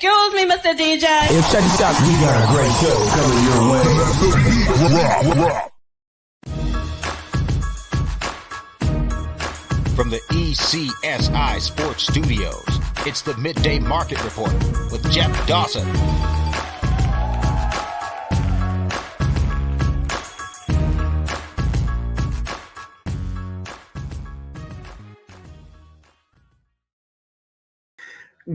Excuse me, Mr. DJ. Hey, check this out. We got a great show coming your way. From the ECSI Sports Studios, it's the Midday Market Report with Jeff Dawson.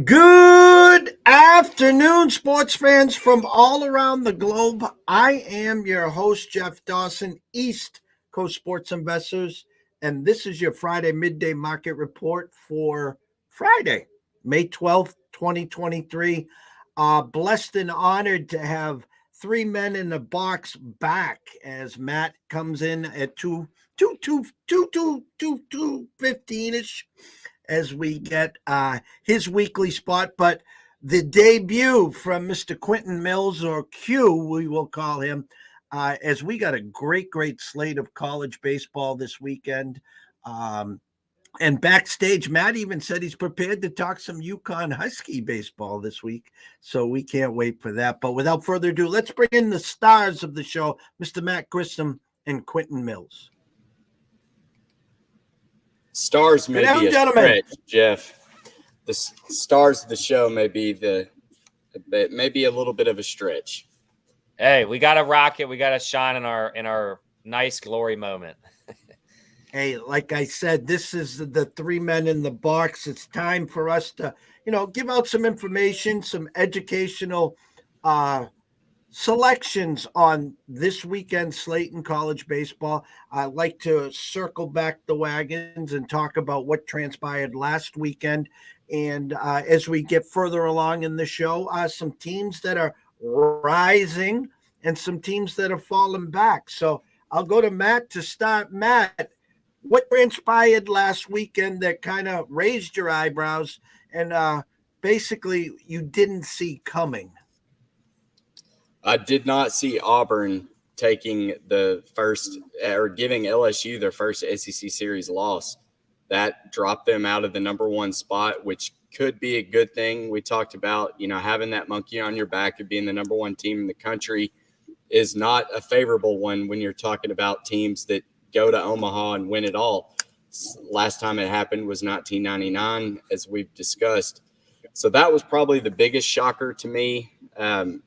Good afternoon, sports fans from all around the globe. I am your host, Jeff Dawson, East Coast Sports Investors, and this is your Friday Midday Market Report for Friday, May 12th, 2023. Blessed and honored to have three men in the box back as Matt comes in at 2:15-ish. As we get his weekly spot, but the debut from Mr. Quentin Mills, or Q, we will call him, as we got a great slate of college baseball this weekend. And backstage, Matt even said he's prepared to talk some UConn Husky baseball this week, so we can't wait for that. But without further ado, let's bring in the stars of the show, Mr. Matt Grissom and Quentin Mills. Stars may be a stretch, Jeff. The stars of the show may be a little bit of a stretch. Hey, we got to rock it. We got to shine in our nice glory moment. Hey, like I said, this is the three men in the box. It's time for us to, give out some information, some educational selections on this weekend's slate in college baseball. I'd like to circle back the wagons and talk about what transpired last weekend. And as we get further along in the show, some teams that are rising and some teams that are falling back. So I'll go to Matt to start. Matt, what transpired last weekend that kind of raised your eyebrows and basically you didn't see coming? I did not see Auburn taking the first or giving LSU their first SEC series loss. That dropped them out of the number one spot, which could be a good thing. We talked about, having that monkey on your back of being the number one team in the country is not a favorable one when you're talking about teams that go to Omaha and win it all. Last time it happened was 1999, as we've discussed. So that was probably the biggest shocker to me.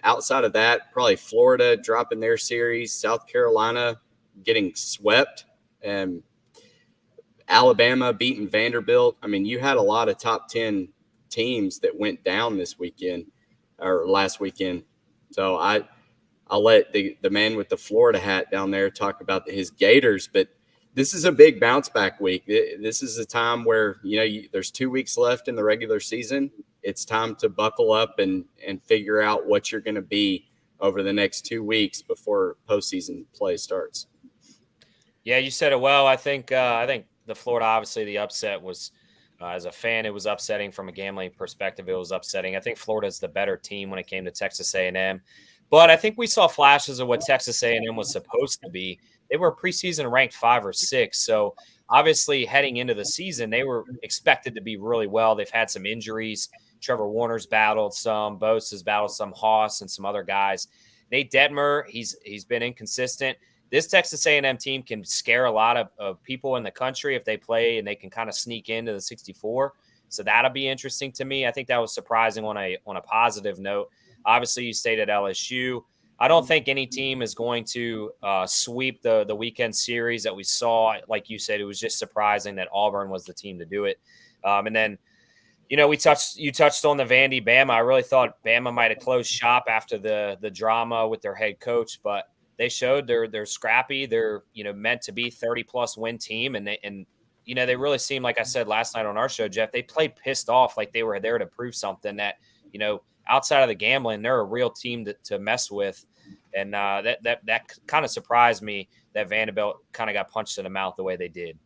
Outside of that, probably Florida dropping their series, South Carolina getting swept, and Alabama beating Vanderbilt. I mean, you had a lot of top 10 teams that went down this weekend or last weekend. So I'll let the man with the Florida hat down there talk about his Gators, but this is a big bounce back week. This is a time where, there's 2 weeks left in the regular season. It's time to buckle up and figure out what you're going to be over the next 2 weeks before postseason play starts. Yeah, you said it well. I think the Florida, obviously the upset was, as a fan, it was upsetting. From a gambling perspective, it was upsetting. I think Florida's the better team when it came to Texas A&M. But I think we saw flashes of what Texas A&M was supposed to be. They were preseason ranked 5 or 6. So obviously heading into the season, they were expected to be really well. They've had some injuries. Trevor Warner's battled some, Bose has battled some, Haas and some other guys. Nate Detmer, he's been inconsistent. This Texas A&M team can scare a lot of people in the country if they play and they can kind of sneak into the 64. So that'll be interesting to me. I think that was surprising on a positive note. Obviously, you stayed at LSU. I don't think any team is going to sweep the weekend series that we saw. Like you said, it was just surprising that Auburn was the team to do it. And then, you touched on the Vandy Bama. I really thought Bama might have closed shop after the drama with their head coach, but they showed they're scrappy. They're meant to be 30+ win team, and they really seemed, like I said last night on our show, Jeff. They played pissed off, like they were there to prove something that outside of the gambling, they're a real team to mess with, and that kind of surprised me that Vanderbilt kind of got punched in the mouth the way they did.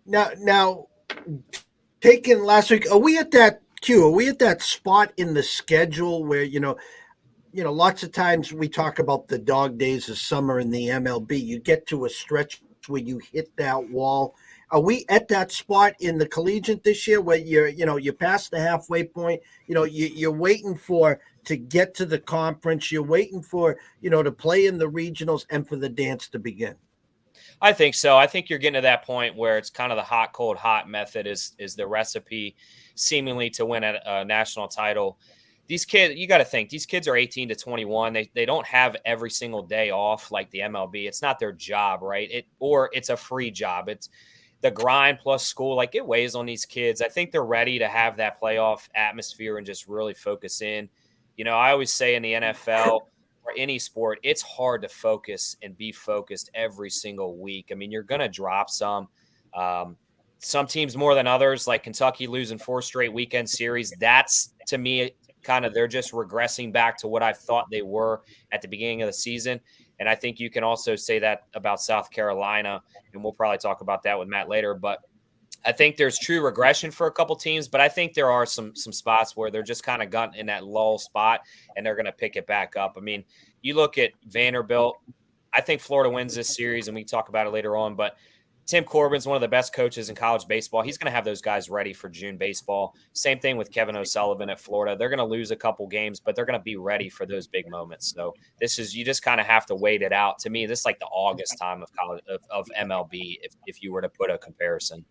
Now. Taken last week, are we at that spot in the schedule where, lots of times we talk about the dog days of summer in the MLB. You get to a stretch where you hit that wall Are we at that spot in the collegiate this year where you're past the halfway point? You're waiting to get to the conference. You're waiting for, to play in the regionals and for the dance to begin. I think so. I think you're getting to that point where it's kind of the hot, cold, hot method is the recipe seemingly to win a national title. These kids, you got to think, these kids are 18 to 21. They don't have every single day off like the MLB. It's not their job, right? Or it's a free job. It's the grind plus school. Like, it weighs on these kids. I think they're ready to have that playoff atmosphere and just really focus in. I always say in the NFL or any sport, it's hard to focus and be focused every single week. I mean, you're going to drop some. Some teams more than others, like Kentucky losing 4 straight weekend series. That's, to me, kind of they're just regressing back to what I thought they were at the beginning of the season. And I think you can also say that about South Carolina, and we'll probably talk about that with Matt later. But I think there's true regression for a couple teams, but I think there are some spots where they're just kind of got in that lull spot and they're going to pick it back up. I mean, you look at Vanderbilt. I think Florida wins this series, and we can talk about it later on, but Tim Corbin's one of the best coaches in college baseball. He's going to have those guys ready for June baseball. Same thing with Kevin O'Sullivan at Florida. They're going to lose a couple games, but they're going to be ready for those big moments. So you just kind of have to wait it out. To me, this is like the August time of college of MLB, if you were to put a comparison.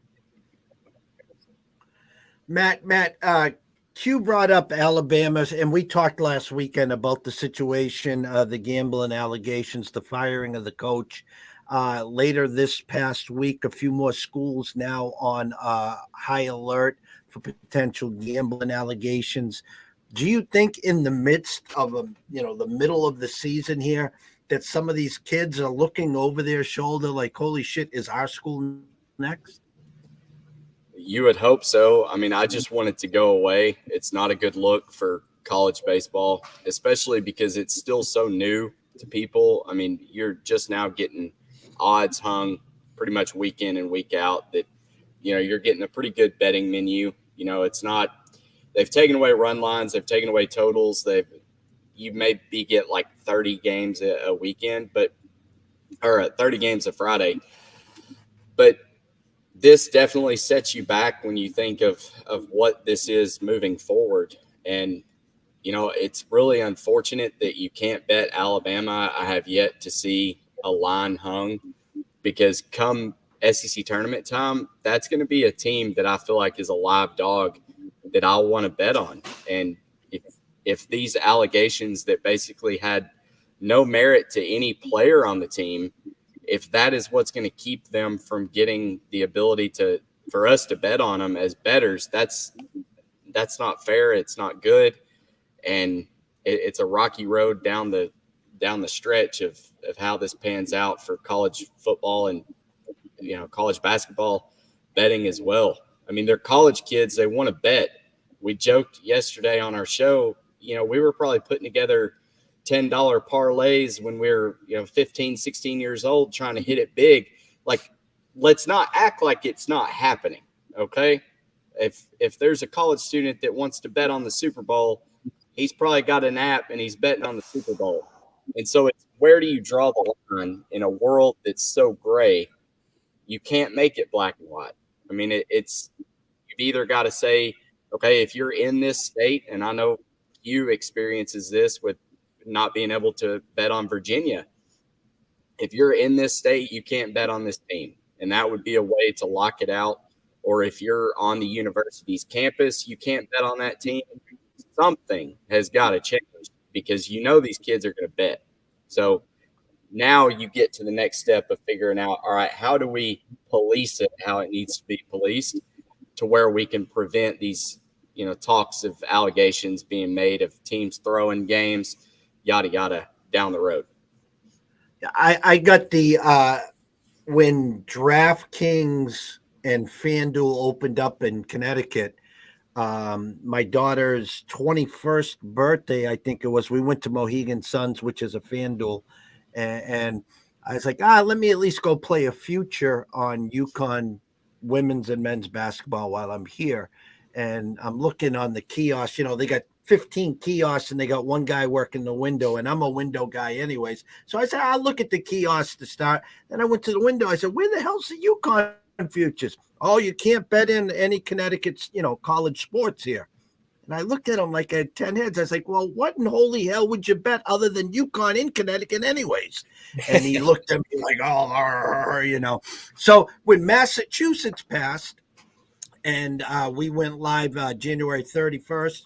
Matt, Q brought up Alabama, and we talked last weekend about the situation, the gambling allegations, the firing of the coach. Later this past week, a few more schools now on high alert for potential gambling allegations. Do you think in the midst of the middle of the season here that some of these kids are looking over their shoulder like, holy shit, is our school next? You would hope so. I mean, I just want it to go away. It's not a good look for college baseball, especially because it's still so new to people. I mean, you're just now getting odds hung pretty much week in and week out that, you're getting a pretty good betting menu. It's not, they've taken away run lines. They've taken away totals. You maybe get like 30 games a weekend, or 30 games a Friday. But this definitely sets you back when you think of what this is moving forward. And, it's really unfortunate that you can't bet Alabama. I have yet to see a line hung, because come SEC tournament time, that's going to be a team that I feel like is a live dog that I'll want to bet on. And if these allegations that basically had no merit to any player on the team, if that is what's going to keep them from getting the ability for us to bet on them as bettors, that's not fair. It's not good. And it's a rocky road down the stretch of how this pans out for college football and, college basketball betting as well. I mean, they're college kids. They want to bet. We joked yesterday on our show, we were probably putting together $10 parlays when we were, 15, 16 years old, trying to hit it big. Like, let's not act like it's not happening. Okay. If there's a college student that wants to bet on the Super Bowl, he's probably got an app and he's betting on the Super Bowl. And so it's, where do you draw the line in a world that's so gray? You can't make it black and white. I mean, you've either got to say, okay, if you're in this state, and I know you experiences this with not being able to bet on Virginia. If you're in this state, you can't bet on this team. And that would be a way to lock it out. Or if you're on the university's campus, you can't bet on that team. Something has got to change, because these kids are going to bet. So now you get to the next step of figuring out, all right, how do we police it, how it needs to be policed, to where we can prevent these, talks of allegations being made of teams throwing games, yada, yada, down the road. I got the when DraftKings and FanDuel opened up in Connecticut, my daughter's 21st birthday, I think it was, we went to Mohegan Suns, which is a FanDuel, and I was like, let me at least go play a future on UConn women's and men's basketball while I'm here. And I'm looking on the kiosk, they got 15 kiosks and they got one guy working the window, and I'm a window guy anyways. So I said, I'll look at the kiosk to start. Then I went to the window. I said, where the hell's the UConn futures. Oh, you can't bet in any Connecticut, college sports here. And I looked at him like I had 10 heads. I was like, well, what in holy hell would you bet other than UConn in Connecticut anyways? And he looked at me like, oh. So when Massachusetts passed and we went live January 31st,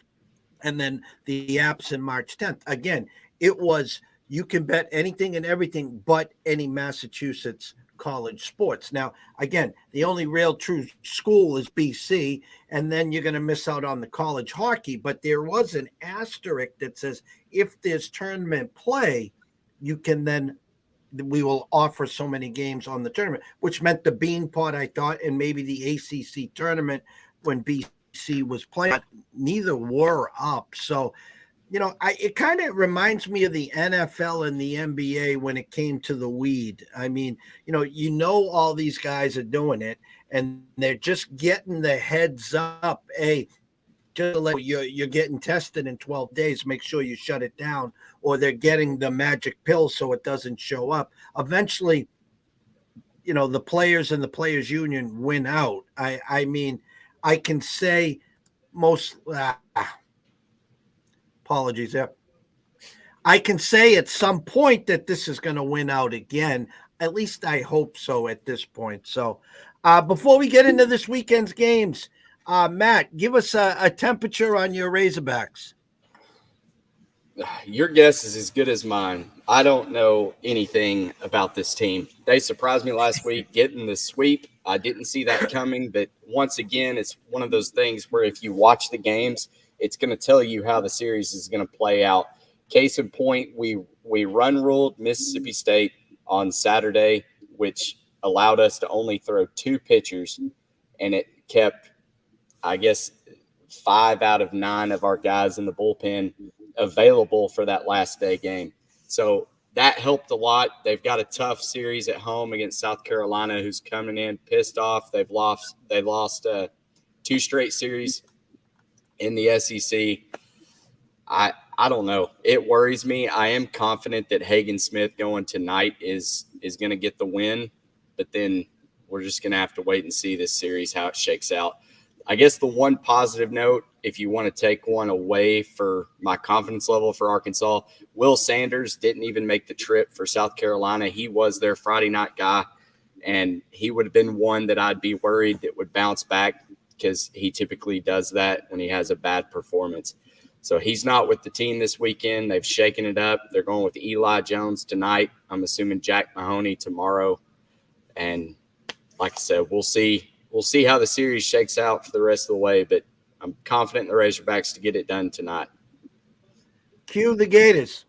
and then the apps in March 10th, again, it was you can bet anything and everything but any Massachusetts college sports. Now, again, the only real true school is BC, and then you're going to miss out on the college hockey. But there was an asterisk that says if there's tournament play, we will offer so many games on the tournament, which meant the Bean Pot, I thought, and maybe the ACC tournament when BC was playing. But neither were up. So, it kind of reminds me of the NFL and the NBA when it came to the weed. I mean, all these guys are doing it, and they're just getting the heads up. Hey, just let you're getting tested in 12 days. Make sure you shut it down, or they're getting the magic pill so it doesn't show up. Eventually, the players and the players union win out. I mean, I can say most. Apologies there. I can say at some point that this is going to win out again. At least I hope so at this point. So before we get into this weekend's games, Matt, give us a temperature on your Razorbacks. Your guess is as good as mine. I don't know anything about this team. They surprised me last week getting the sweep. I didn't see that coming, but once again, it's one of those things where if you watch the games, it's going to tell you how the series is going to play out. Case in point, we run ruled Mississippi State on Saturday, which allowed us to only throw 2 pitchers, and it kept, I guess, 5 out of 9 of our guys in the bullpen available for that last day game. So that helped a lot. They've got a tough series at home against South Carolina, who's coming in pissed off. They lost 2 straight series in the SEC. I don't know. It worries me. I am confident that Hagen Smith going tonight is going to get the win, but then we're just going to have to wait and see this series, how it shakes out. I guess the one positive note, if you want to take one away for my confidence level for Arkansas, Will Sanders didn't even make the trip for South Carolina. He was their Friday night guy, and he would have been one that I'd be worried that would bounce back because he typically does that when he has a bad performance. So he's not with the team this weekend. They've shaken it up. They're going with Eli Jones tonight. I'm assuming Jack Mahoney tomorrow. And like I said, we'll see how the series shakes out for the rest of the way, but I'm confident in the Razorbacks to get it done tonight. Cue the Gators.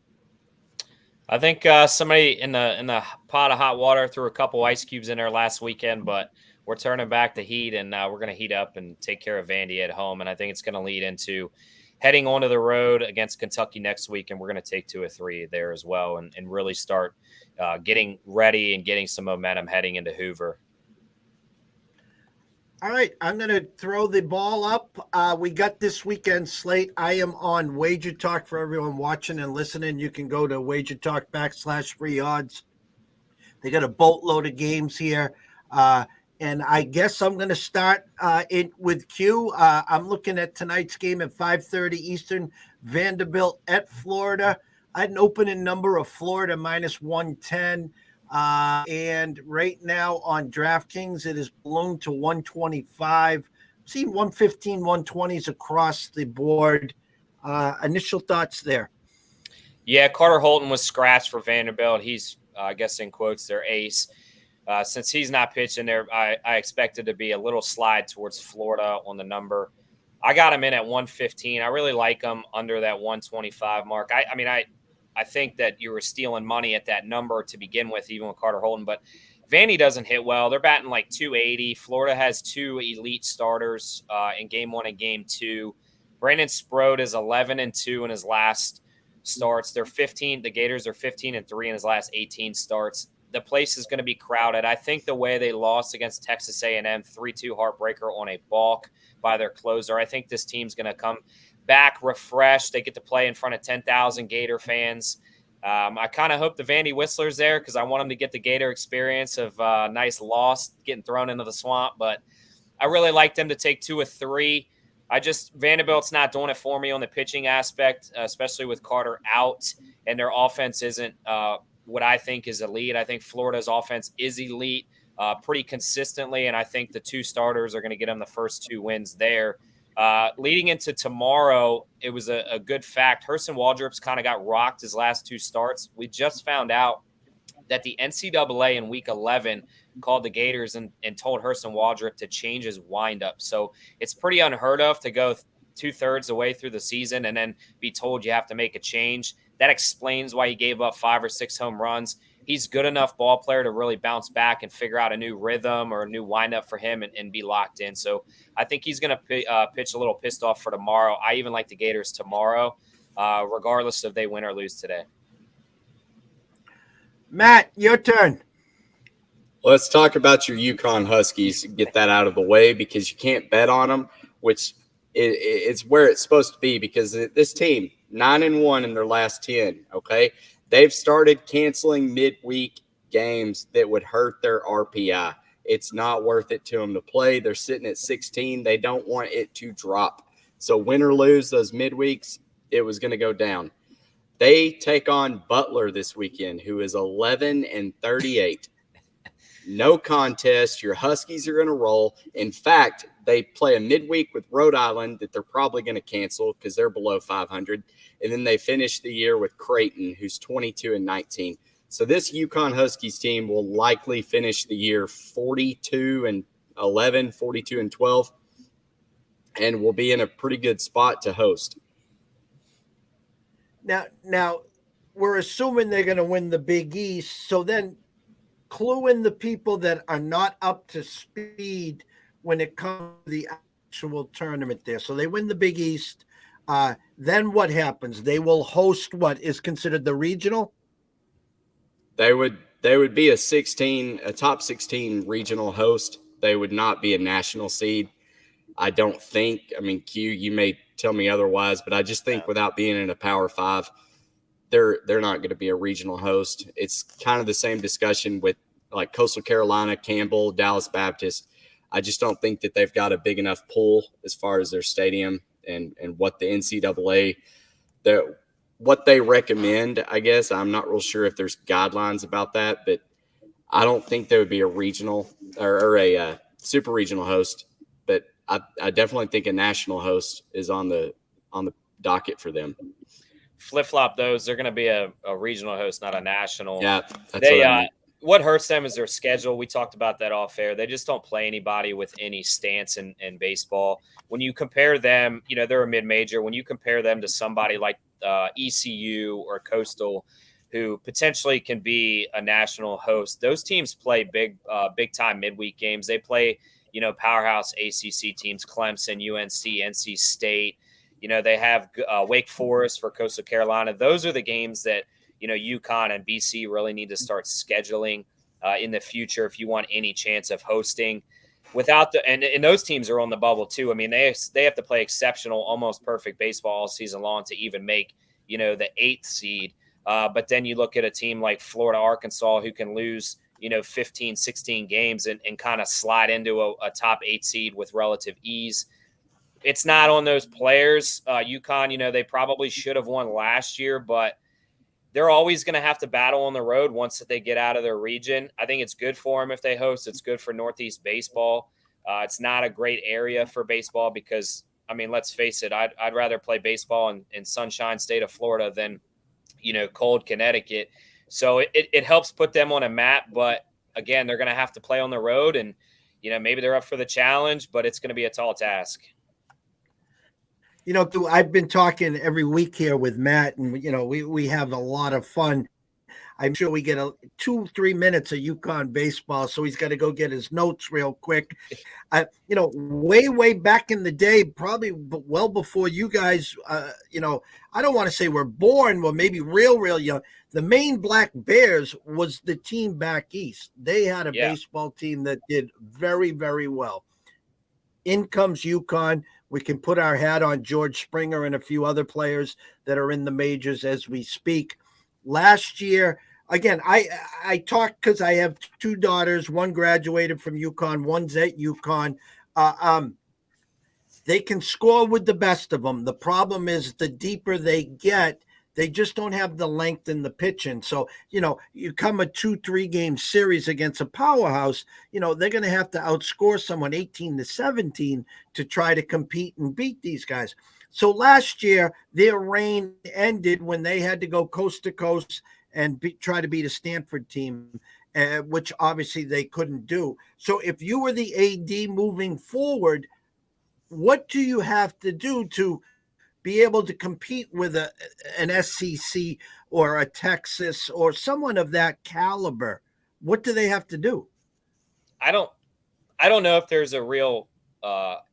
I think somebody in the pot of hot water threw a couple ice cubes in there last weekend, but we're turning back the heat, and we're going to heat up and take care of Vandy at home. And I think it's going to lead into heading onto the road against Kentucky next week, and we're going to take 2 or 3 there as well and really start getting ready and getting some momentum heading into Hoover. All right, I'm going to throw the ball up. We got this weekend slate. I am on Wager Talk for everyone watching and listening. You can go to Wager Talk /free odds. They got a boatload of games here. And I guess I'm going to start with Q. I'm looking at tonight's game at 5:30 Eastern, Vanderbilt at Florida. I had an opening number of Florida -110. And right now on DraftKings, it is ballooned to 125. I'm seeing 115, 120s across the board. Initial thoughts there. Yeah, Carter Holton was scratched for Vanderbilt. He's, I guess in quotes, their ace. Since he's not pitching there, I expected to be a little slide towards Florida on the number. I got him in at 115. I really like him under that 125 mark. I think that you were stealing money at that number to begin with, even with Carter Holton. But Vandy doesn't hit well. They're batting like 280. Florida has 2 elite starters in game 1 and game 2. Brandon Sprode is 11-2 in his last starts. They're 15. The Gators are 15-3 in his last 18 starts. The place is going to be crowded. I think the way they lost against Texas A&M, 3-2 heartbreaker on a balk by their closer, I think this team's going to come back refreshed. They get to play in front of 10,000 Gator fans. I kind of hope the Vandy Whistler's there because I want him to get the Gator experience of nice loss, getting thrown into the swamp. But I really like them to take 2 or 3. Vanderbilt's not doing it for me on the pitching aspect, especially with Carter out, and their offense isn't what I think is elite. I think Florida's offense is elite pretty consistently, and I think the 2 starters are going to get them the first 2 wins there. Leading into tomorrow, it was a good fact. Hurston Waldrop's kind of got rocked his last 2 starts. We just found out that the NCAA in week 11 called the Gators and told Hurston Waldrop to change his windup. So it's pretty unheard of to go 2/3 the way through the season and then be told you have to make a change. That explains why he gave up 5 or 6 home runs. He's good enough ball player to really bounce back and figure out a new rhythm or a new windup for him and be locked in. So I think he's going to pitch a little pissed off for tomorrow. I even like the Gators tomorrow, regardless if they win or lose today. Matt, your turn. Let's talk about your UConn Huskies. Get that out of the way because you can't bet on them, which it's where it's supposed to be because this team, 9-1 in their last 10, okay? They've started canceling midweek games that would hurt their RPI. It's not worth it to them to play. They're sitting at 16. They don't want it to drop. So win or lose those midweeks, it was going to go down. They take on Butler this weekend, who is 11-38. No contest. Your Huskies are going to roll. In fact, they play a midweek with Rhode Island that they're probably going to cancel because they're below 500. And then they finish the year with Creighton, who's 22-19. So this UConn Huskies team will likely finish the year 42-11, 42-12, and will be in a pretty good spot to host. Now, we're assuming they're going to win the Big East. So then clue in the people that are not up to speed when it comes to the actual tournament there. So they win the Big East. Then what happens? They will host what is considered the regional? They would be a top 16 regional host. They would not be a national seed. I don't think. I mean, Q, you may tell me otherwise, but I just think without being in a Power 5, they're not going to be a regional host. It's kind of the same discussion with like Coastal Carolina, Campbell, Dallas Baptist. I just don't think that they've got a big enough pull as far as their stadium and what the NCAA, what they recommend, I guess. I'm not real sure if there's guidelines about that, but I don't think there would be a regional or a super regional host. But I definitely think a national host is on the docket for them. Flip-flop those. They're going to be a regional host, not a national. Yeah, that's what I mean. What hurts them is their schedule. We talked about that off air. They just don't play anybody with any stance in baseball. When you compare them, they're a mid-major. When you compare them to somebody like ECU or Coastal, who potentially can be a national host, those teams play big-time midweek games. They play, powerhouse ACC teams, Clemson, UNC, NC State. They have Wake Forest for Coastal Carolina. Those are the games that UConn and BC really need to start scheduling in the future if you want any chance of hosting. And those teams are on the bubble too. I mean, they have to play exceptional, almost perfect baseball all season long to even make the 8th seed. But then you look at a team like Florida, Arkansas, who can lose 15, 16 games and kind of slide into a top 8 seed with relative ease. It's not on those players. UConn, they probably should have won last year, but they're always going to have to battle on the road once they get out of their region. I think it's good for them if they host. It's good for Northeast baseball. It's not a great area for baseball because, I mean, let's face it, I'd rather play baseball in sunshine state of Florida than, cold Connecticut. So it helps put them on a map. But, again, they're going to have to play on the road. And, maybe they're up for the challenge, but it's going to be a tall task. I've been talking every week here with Matt, and we have a lot of fun. I'm sure we get 2-3 minutes of UConn baseball, so he's got to go get his notes real quick. Way back in the day, probably well before you guys, I don't want to say we're born, well, maybe real young. The Maine Black Bears was the team back east. They had a baseball team that did very, very well. In comes UConn. We can put our hat on George Springer and a few other players that are in the majors as we speak. last year, again, I talk because I have two daughters. One graduated from UConn, one's at UConn. Uh, um, they can score with the best of them. The problem is the deeper they get, they just don't have the length in the pitching. So, you come a 2-3 game series against a powerhouse, they're going to have to outscore someone 18-17 to try to compete and beat these guys. So last year, their reign ended when they had to go coast to coast and try to beat a Stanford team, which obviously they couldn't do. So if you were the AD moving forward, what do you have to do to be able to compete with an SEC or a Texas or someone of that caliber? What do they have to do? I don't I don't know if there's a real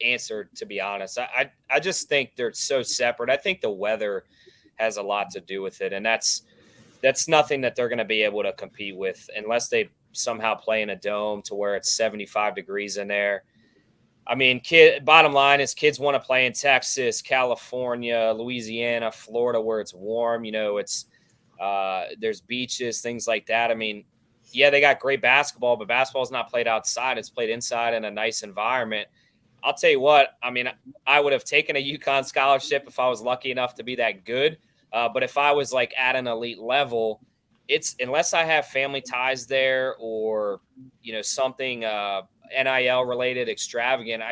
answer, to be honest. I just think they're so separate. I think the weather has a lot to do with it, and that's nothing that they're going to be able to compete with unless they somehow play in a dome to where it's 75 degrees in there. I mean, bottom line is kids want to play in Texas, California, Louisiana, Florida, where it's warm. It's there's beaches, things like that. I mean, yeah, they got great basketball, but basketball is not played outside. It's played inside in a nice environment. I'll tell you what, I mean, I would have taken a UConn scholarship if I was lucky enough to be that good. But if I was like at an elite level, it's unless I have family ties there or, something NIL related extravagant.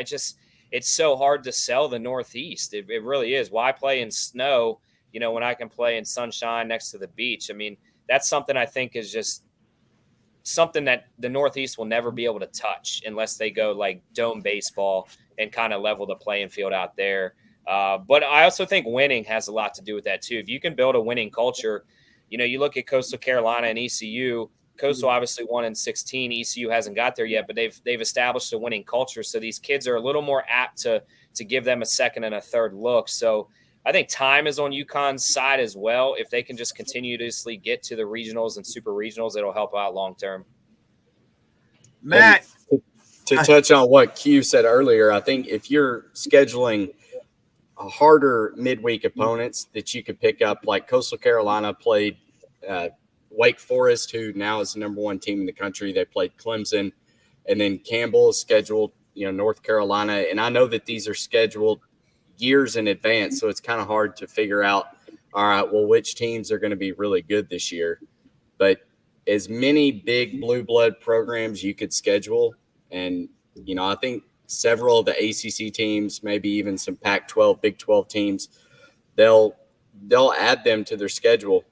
It's so hard to sell the Northeast. It really is. Why play in snow, when I can play in sunshine next to the beach? I mean, that's something I think is just something that the Northeast will never be able to touch unless they go like dome baseball and kind of level the playing field out there. But I also think winning has a lot to do with that too. If you can build a winning culture, you look at Coastal Carolina and ECU. Coastal obviously won in 16. ECU hasn't got there yet, but they've established a winning culture. So these kids are a little more apt to give them a second and a third look. So I think time is on UConn's side as well. If they can just continuously get to the regionals and super regionals, it'll help out long term. Matt, to touch on what Q said earlier, I think if you're scheduling harder midweek opponents that you could pick up, like Coastal Carolina played Wake Forest, who now is the number one team in the country. They played Clemson, and then Campbell is scheduled, North Carolina. And I know that these are scheduled years in advance, so it's kind of hard to figure out, all right, well, which teams are going to be really good this year. But as many big blue blood programs you could schedule, and, I think several of the ACC teams, maybe even some Pac-12, Big 12 teams, they'll add them to their schedule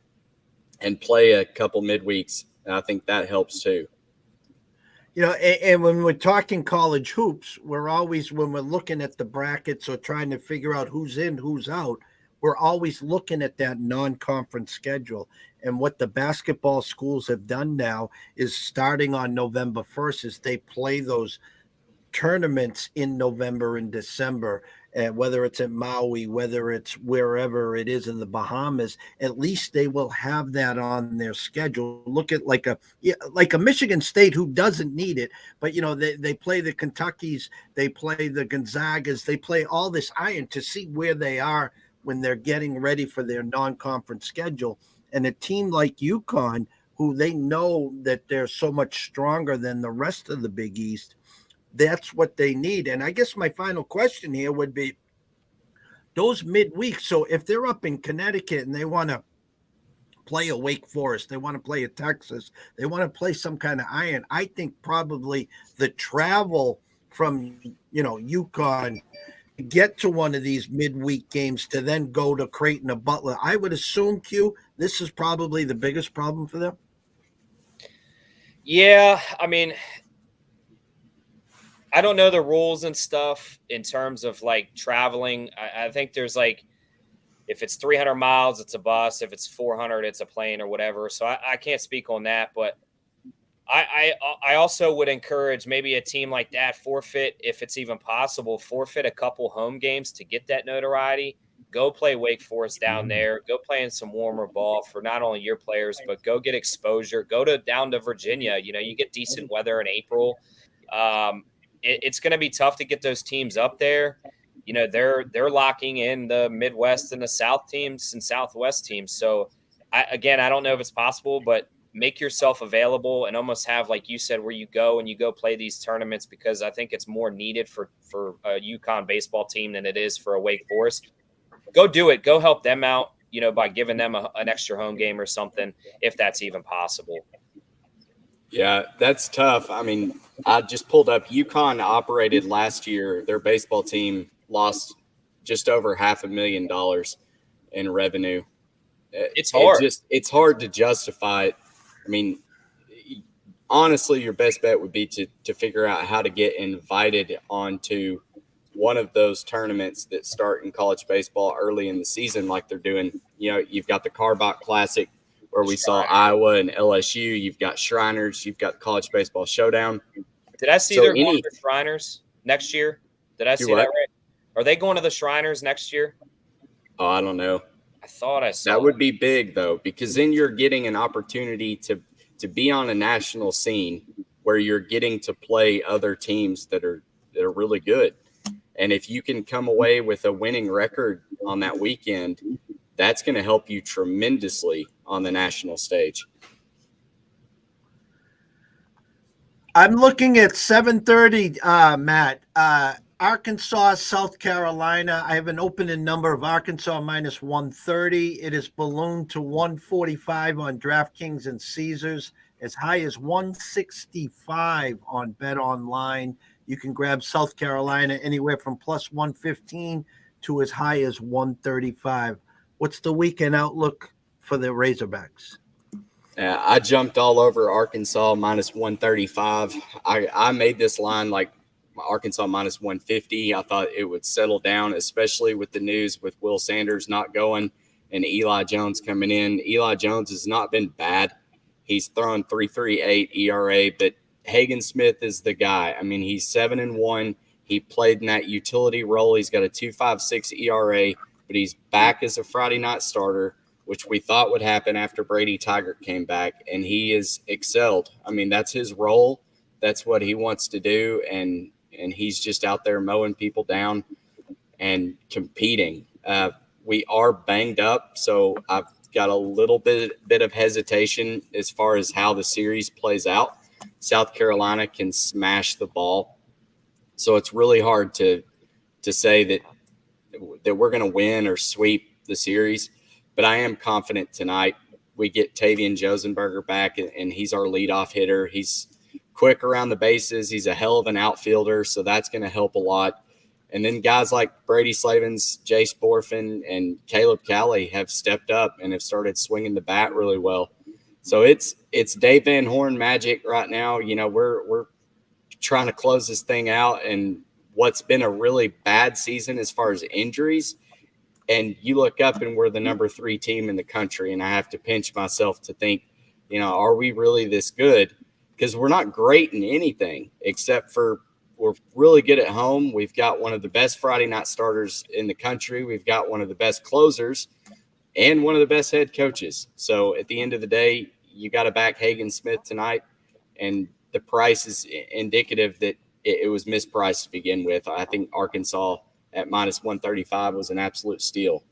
and play a couple midweeks. And I think that helps too. And when we're talking college hoops, we're always, when we're looking at the brackets or trying to figure out who's in, who's out, we're always looking at that non-conference schedule. And what the basketball schools have done now is starting on November 1st is they play those tournaments in November and December, and whether it's at Maui, whether it's wherever it is in the Bahamas, at least they will have that on their schedule. Look at like a Michigan State who doesn't need it, but they play the Kentuckys, they play the Gonzagas, they play all this iron to see where they are when they're getting ready for their non-conference schedule. And a team like UConn, who they know that they're so much stronger than the rest of the Big East, that's what they need. And I guess my final question here would be those midweek. So if they're up in Connecticut and they want to play a Wake Forest, they want to play a Texas, they want to play some kind of iron, I think probably the travel from, UConn to get to one of these midweek games to then go to Creighton or Butler, I would assume, Q, this is probably the biggest problem for them. Yeah, I mean, I don't know the rules and stuff in terms of like traveling. I think there's like, if it's 300 miles, it's a bus. If it's 400, it's a plane or whatever. So I can't speak on that, but I also would encourage maybe a team like that forfeit, if it's even possible, forfeit a couple home games to get that notoriety. Go play Wake Forest down there. Go play in some warmer ball for not only your players, but go get exposure. Go down to Virginia. You get decent weather in April. It's going to be tough to get those teams up there. They're locking in the Midwest and the South teams and Southwest teams. So I don't know if it's possible, but make yourself available and almost have, like you said, where you go play these tournaments, because I think it's more needed for a UConn baseball team than it is for a Wake Forest. Go do it. Go help them out, by giving them an extra home game or something, if that's even possible. Yeah, that's tough. I mean, I just pulled up UConn operated last year. Their baseball team lost just over $500,000 in revenue. It's hard. It's hard to justify it. I mean, honestly, your best bet would be to figure out how to get invited onto one of those tournaments that start in college baseball early in the season, like they're doing. You've got the Carbach Classic, where we saw Iowa and LSU. You've got Shriners. You've got College Baseball Showdown. Did I see they're going to the Shriners next year? Did I see that right? Are they going to the Shriners next year? Oh, I don't know. I thought I saw that. Would be big, though, because then you're getting an opportunity to be on a national scene where you're getting to play other teams that are really good. And if you can come away with a winning record on that weekend, that's going to help you tremendously on the national stage. I'm looking at 7:30, Matt. Arkansas, South Carolina. I have an opening number of Arkansas minus 130. It is ballooned to 145 on DraftKings and Caesars, as high as 165 on Bet Online. You can grab South Carolina anywhere from plus 115 to as high as 135. What's the weekend outlook for the Razorbacks? I jumped all over Arkansas minus 135. I made this line like Arkansas minus 150. I thought it would settle down, especially with the news with Will Sanders not going and Eli Jones coming in. Eli Jones has not been bad. He's thrown 3.38 ERA, but Hagen Smith is the guy. I mean, he's 7-1. He played in that utility role. He's got a 2.56 ERA, but he's back as a Friday night starter, which we thought would happen after Brady Tygart came back, and he has excelled. I mean, that's his role. That's what he wants to do, and he's just out there mowing people down and competing. We are banged up, so I've got a little bit of hesitation as far as how the series plays out. South Carolina can smash the ball, so it's really hard to say that we're going to win or sweep the series. But I am confident tonight we get Tavian Josenberger back, and he's our leadoff hitter. He's quick around the bases. He's a hell of an outfielder, so that's going to help a lot. And then guys like Brady Slavens, Jay Sporfin, and Caleb Cowley have stepped up and have started swinging the bat really well. So it's Dave Van Horn magic right now. We're trying to close this thing out, and what's been a really bad season as far as injuries. And you look up and we're the number 3 team in the country. And I have to pinch myself to think, are we really this good? Because we're not great in anything except for we're really good at home. We've got one of the best Friday night starters in the country. We've got one of the best closers and one of the best head coaches. So at the end of the day, you got to back Hagen Smith tonight. And the price is indicative that it was mispriced to begin with. I think Arkansas at minus 135 was an absolute steal.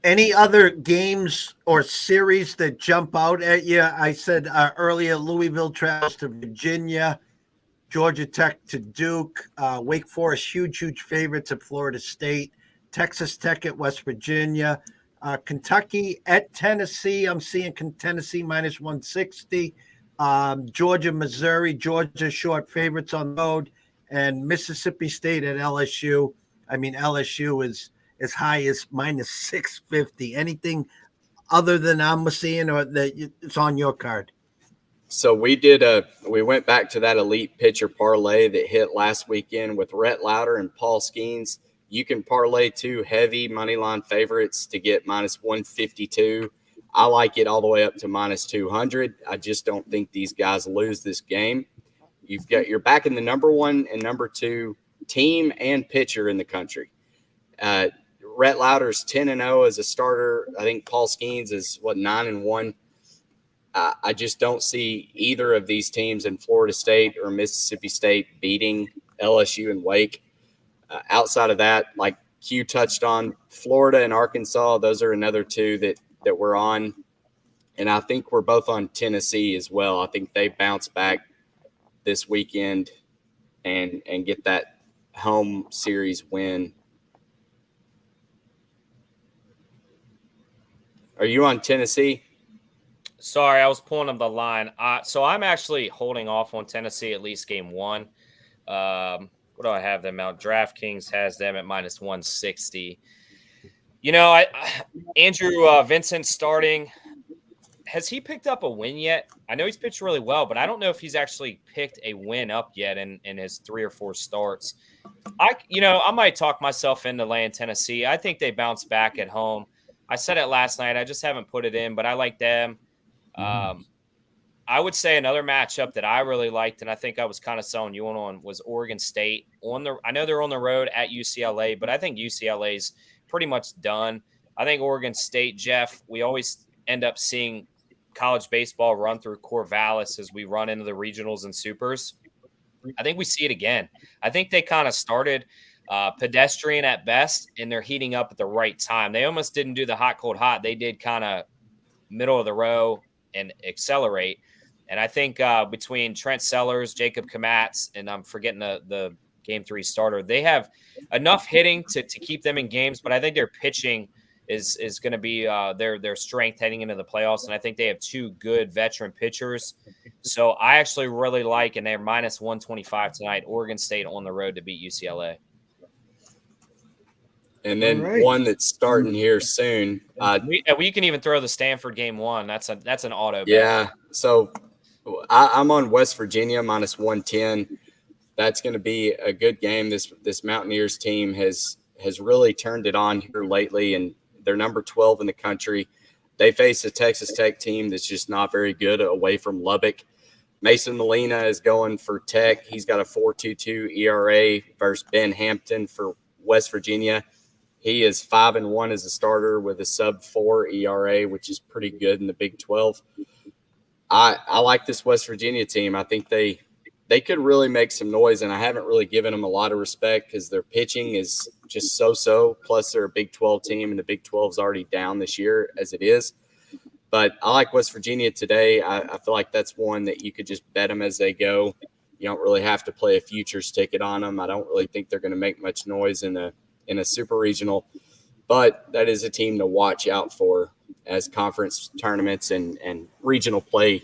Any other games or series that jump out at you? I said earlier, Louisville travels to Virginia, Georgia Tech to Duke, Wake Forest, huge favorites at Florida State, Texas Tech at West Virginia, Kentucky at Tennessee. I'm seeing Tennessee minus 160. Georgia, Missouri, Georgia short favorites on the road, and Mississippi State at LSU. I mean, LSU is as high as minus 650. Anything other than I'm seeing or that it's on your card? So we went back to that elite pitcher parlay that hit last weekend with Rhett Lauder and Paul Skeens. You can parlay 2 heavy money line favorites to get minus 152. I like it all the way up to minus 200. I just don't think these guys lose this game. You're back in the number 1 and number 2 team and pitcher in the country. Rhett Lauder's 10-0 as a starter. I think Paul Skeens is 9-1. I just don't see either of these teams in Florida State or Mississippi State beating LSU and Wake. Outside of that, like Q touched on Florida and Arkansas. Those are another two that we're on. And I think we're both on Tennessee as well. I think they bounce back this weekend and get that home series win. Are you on Tennessee? Sorry, I was pulling up the line. So I'm actually holding off on Tennessee at least game one. What do I have them out? DraftKings has them at minus 160. Andrew Vincent starting. Has he picked up a win yet? I know he's pitched really well, but I don't know if he's actually picked a win up yet in his 3 or 4 starts. I might talk myself into laying Tennessee. I think they bounce back at home. I said it last night. I just haven't put it in, but I like them. I would say another matchup that I really liked, and I think I was kind of selling you on, was Oregon State. I know they're on the road at UCLA, but I think UCLA's pretty much done. I think Oregon State, Jeff, we always end up seeing college baseball run through Corvallis as we run into the regionals and supers. I think we see it again. I think they kind of started pedestrian at best, and they're heating up at the right time. They almost didn't do the hot, cold, hot. They did kind of middle of the row and accelerate. And I think between Trent Sellers, Jacob Kamatz, and I'm forgetting the game 3 starter, they have enough hitting to keep them in games, but I think their pitching is going to be their strength heading into the playoffs. And I think they have 2 good veteran pitchers. So I actually really like, and they're minus 125 tonight, Oregon State on the road to beat UCLA. And then one that's starting here soon. We can even throw the Stanford game 1. That's an auto bet. Yeah. So I'm on West Virginia minus 110. That's going to be a good game. This Mountaineers team has really turned it on here lately, and they're number 12 in the country. They face a Texas Tech team that's just not very good away from Lubbock. Mason Molina is going for Tech. He's got a 4.22 ERA versus Ben Hampton for West Virginia. He is 5-1 as a starter with a sub-4 ERA, which is pretty good in the Big 12. I like this West Virginia team. I think they could really make some noise, and I haven't really given them a lot of respect because their pitching is just so-so. Plus, they're a Big 12 team, and the Big 12 is already down this year as it is. But I like West Virginia today. I feel like that's one that you could just bet them as they go. You don't really have to play a futures ticket on them. I don't really think they're going to make much noise in a super regional, but that is a team to watch out for as conference tournaments and regional play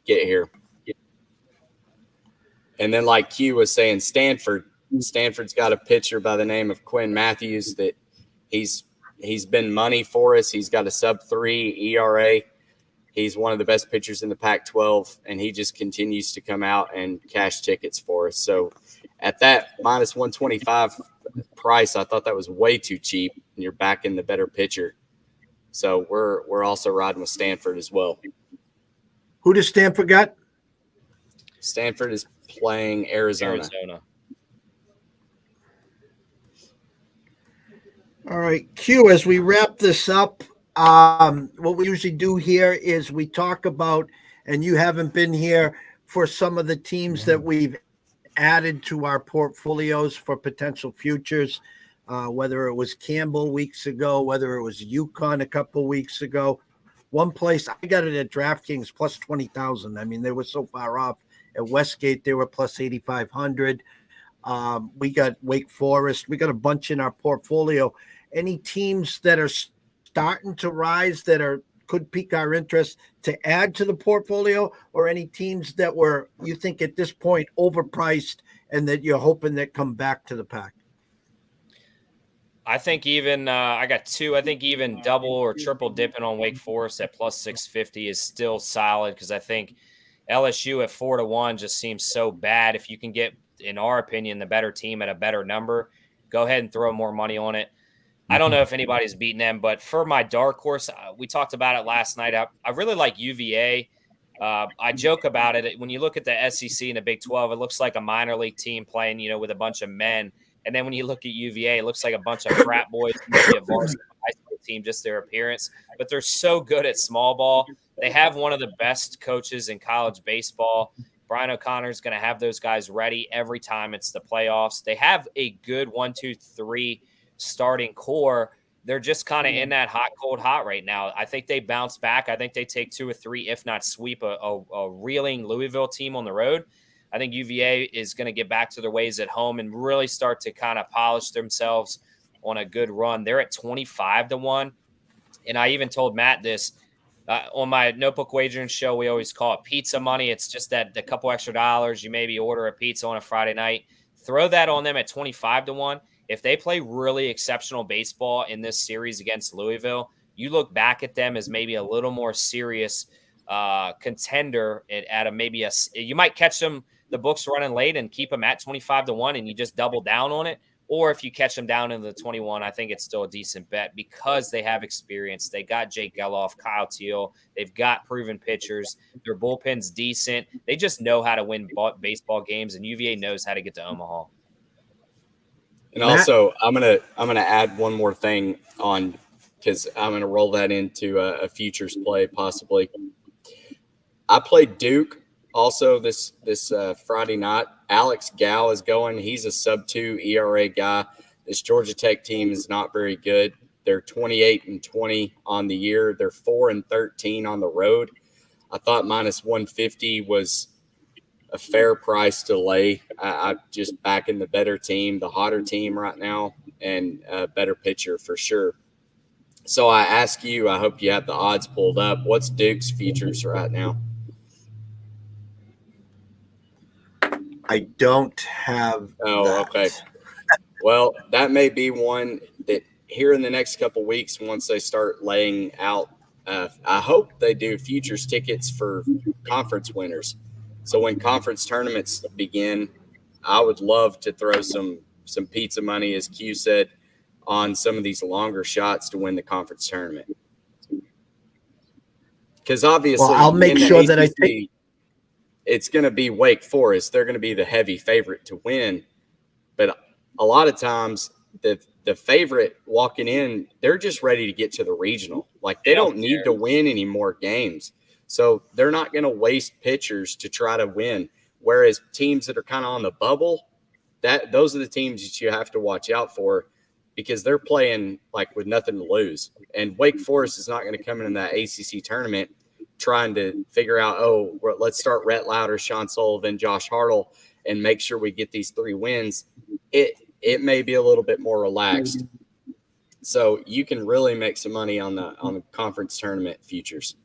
get here. And then, like Q was saying, Stanford's got a pitcher by the name of Quinn Matthews that he's been money for us. He's got a sub-3 ERA. He's one of the best pitchers in the Pac-12, and he just continues to come out and cash tickets for us. So at that minus 125 price, I thought that was way too cheap, and you're backing the better pitcher. So we're also riding with Stanford as well. Who does Stanford got? Stanford is playing Arizona. All right, Q, as we wrap this up, what we usually do here is we talk about, and you haven't been here, for some of the teams that we've added to our portfolios for potential futures, whether it was Campbell weeks ago, whether it was UConn a couple weeks ago. One place, I got it at DraftKings plus 20,000. I mean, they were so far off. At Westgate, they were plus 8,500. We got Wake Forest. We got a bunch in our portfolio. Any teams that are starting to rise that could pique our interest to add to the portfolio, or any teams that were, you think at this point, overpriced and that you're hoping that come back to the pack? I think even I got 2. I think even double or triple dipping on Wake Forest at plus 650 is still solid, because I think LSU at 4-1 just seems so bad. If you can get, in our opinion, the better team at a better number, go ahead and throw more money on it. I don't know if anybody's beaten them, but for my dark horse, we talked about it last night. I really like UVA. I joke about it. When you look at the SEC and the Big 12, it looks like a minor league team playing, with a bunch of men. And then when you look at UVA, it looks like a bunch of frat boys, maybe a varsity high school team, just their appearance. But they're so good at small ball. They have one of the best coaches in college baseball. Brian O'Connor is going to have those guys ready every time it's the playoffs. They have a good 1, 2, 3 starting core, they're just kind of in that hot, cold, hot right now. I think they bounce back. I think they take 2 or 3, if not sweep a reeling Louisville team on the road. I think UVA is going to get back to their ways at home and really start to kind of polish themselves on a good run. They're at 25-1. And I even told Matt this on my notebook wagering show. We always call it pizza money. It's just that the couple extra dollars, you maybe order a pizza on a Friday night, throw that on them at 25-1. If they play really exceptional baseball in this series against Louisville, you look back at them as maybe a little more serious contender at a maybe you might catch them the books running late and keep them at 25-1 and you just double down on it. Or if you catch them down into the 21, I think it's still a decent bet because they have experience. They got Jake Geloff, Kyle Teal. They've got proven pitchers. Their bullpen's decent. They just know how to win baseball games, and UVA knows how to get to Omaha. And also, I'm gonna add one more thing on because I'm gonna roll that into a futures play possibly. I played Duke also this Friday night. Alex Gow is going. He's a sub-2 ERA guy. This Georgia Tech team is not very good. They're 28-20 on the year. They're 4-13 on the road. I thought minus 150 was a fair price to lay. I just backing the better team, the hotter team right now, and a better pitcher for sure. So I ask you, I hope you have the odds pulled up. What's Duke's futures right now? I don't have. Okay. Well, that may be one that here in the next couple weeks, once they start laying out, I hope they do futures tickets for conference winners. So when conference tournaments begin, I would love to throw some pizza money, as Q said, on some of these longer shots to win the conference tournament. Because obviously, I'll make sure ACC, that I take. It's going to be Wake Forest. They're going to be the heavy favorite to win. But a lot of times, the favorite walking in, they're just ready to get to the regional. Like they don't need to win any more games. So they're not going to waste pitchers to try to win. Whereas teams that are kind of on the bubble, those are the teams that you have to watch out for because they're playing like with nothing to lose. And Wake Forest is not going to come in that ACC tournament trying to figure out, let's start Rhett Lauder, Sean Sullivan, Josh Hartle, and make sure we get these 3 wins. It may be a little bit more relaxed. So you can really make some money on the conference tournament futures.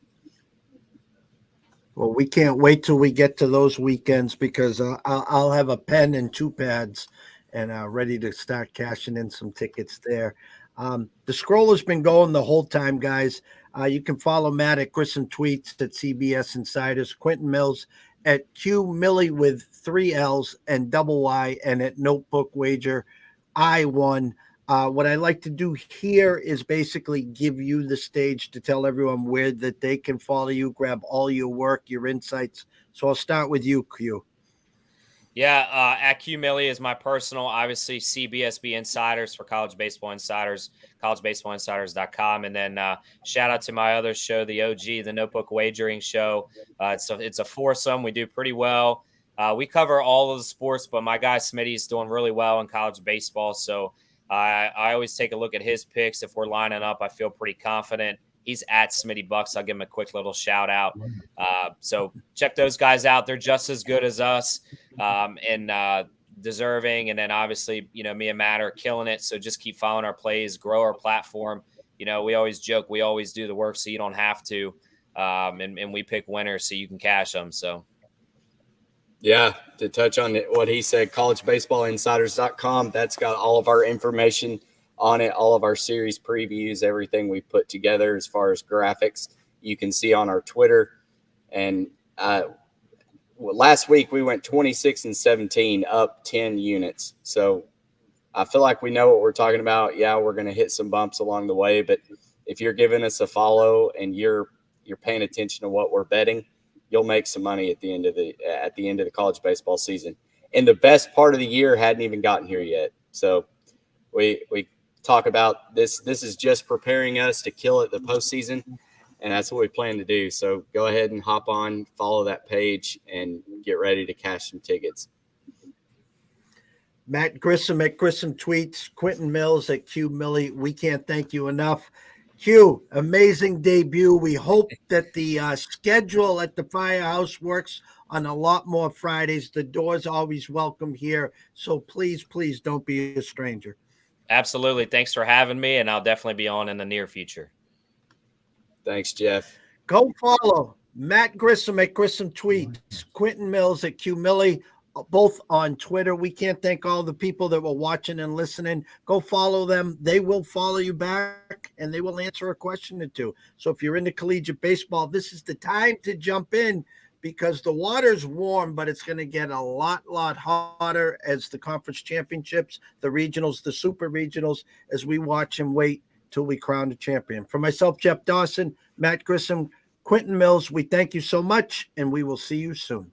Well, we can't wait till we get to those weekends because I'll have a pen and 2 pads and ready to start cashing in some tickets there. The scroll has been going the whole time, guys. You can follow Matt at Grissom Tweets at CBS Insiders, Quentin Mills at Q Millie with 3 L's and double Y, and at Notebook Wager I1. What I like to do here is basically give you the stage to tell everyone where that they can follow you, grab all your work, your insights. So I'll start with you, Q. Yeah, at Q Millie is my personal, obviously, CBSB Insiders for College Baseball Insiders, collegebaseballinsiders.com. And then shout out to my other show, the OG, the Notebook Wagering Show. It's a foursome. We do pretty well. We cover all of the sports, but my guy Smitty's doing really well in college baseball. So I always take a look at his picks. If we're lining up, I feel pretty confident. He's at Smitty Bucks. I'll give him a quick little shout out. So check those guys out. They're just as good as us and deserving. And then obviously, me and Matt are killing it. So just keep following our plays, grow our platform. We always joke, we always do the work so you don't have to. And we pick winners so you can cash them. So. Yeah, to touch on what he said, collegebaseballinsiders.com. That's got all of our information on it, all of our series previews, everything we put together as far as graphics. You can see on our Twitter. And last week we went 26-17, up 10 units. So I feel like we know what we're talking about. Yeah, we're going to hit some bumps along the way, but if you're giving us a follow and you're paying attention to what we're betting, you'll make some money at the end of the college baseball season. And the best part of the year hadn't even gotten here yet. So we talk about this. This is just preparing us to kill it the postseason, and that's what we plan to do. So go ahead and hop on, follow that page, and get ready to cash some tickets. Matt Grissom at Grissom Tweets, Quentin Mills at Q Millie. We can't thank you enough. Q, amazing debut. We hope that the schedule at the Firehouse works on a lot more Fridays. The door's always welcome here. So please, please don't be a stranger. Absolutely. Thanks for having me, and I'll definitely be on in the near future. Thanks, Jeff. Go follow Matt Grissom at Grissom Tweets, Quentin Mills at Q Millie, both on Twitter. We can't thank all the people that were watching and listening. Go follow them. They will follow you back, and they will answer a question or two. So if you're into collegiate baseball, this is the time to jump in because the water's warm, but it's going to get a lot hotter as the conference championships, the regionals, the super regionals, as we watch and wait till we crown the champion. For myself, Jeff Dawson, Matt Grissom, Quentin Mills, we thank you so much, and we will see you soon.